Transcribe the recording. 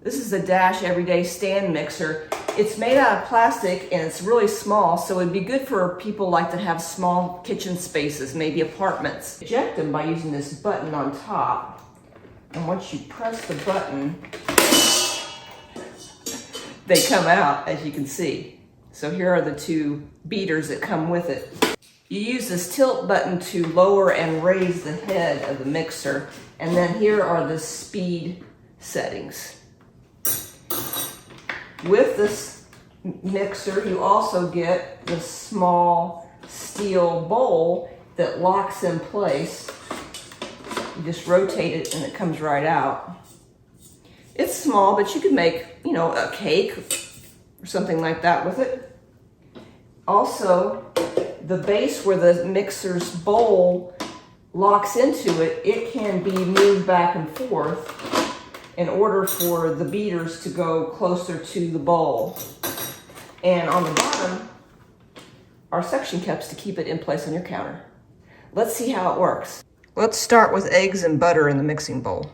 This is a Dash Everyday Stand Mixer. It's made out of plastic and it's really small, so it'd be good for people like that have small kitchen spaces, maybe apartments. Eject them by using this button on top. And once you press the button, they come out, as you can see. So here are the two beaters that come with it. You use this tilt button to lower and raise the head of the mixer. And then here are the speed settings. With this mixer, you also get the small steel bowl that locks in place. You just rotate it and it comes right out. It's small, but you could make, a cake or something like that with it. Also, the base where the mixer's bowl locks into it, it can be moved back and forth in order for the beaters to go closer to the bowl. And on the bottom are suction cups to keep it in place on your counter. Let's see how it works. Let's start with eggs and butter in the mixing bowl.